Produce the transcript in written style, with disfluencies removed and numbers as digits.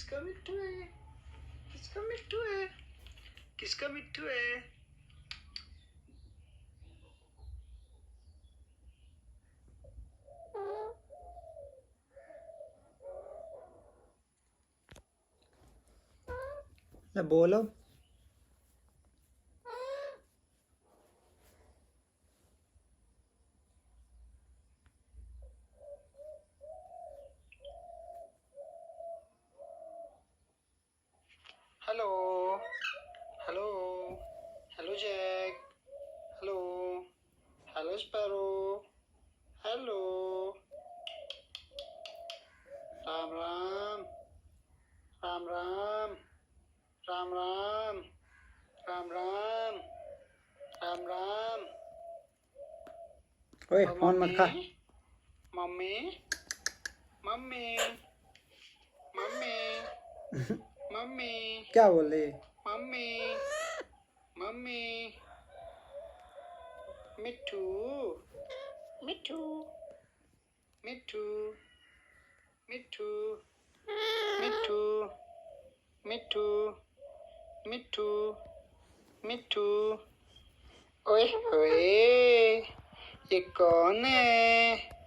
किसका मिट्टू है? किसका मिट्टू है? किसका मिट्टू है? बोलो। Hello hello hello Jack, hello hello sparrow, hello Ram Ram Ram Ram Ram Ram Ram Ram Ram Ram. ओए फोन मत खा। मम्मी मम्मी मम्मी मम्मी क्या बोल रही? मम्मी मम्मी मिट्टू मिट्टू मिट्टू मिट्टू मिट्टू मिट्टू मिट्टू मिट्टू। ओए होए, ये कौन है?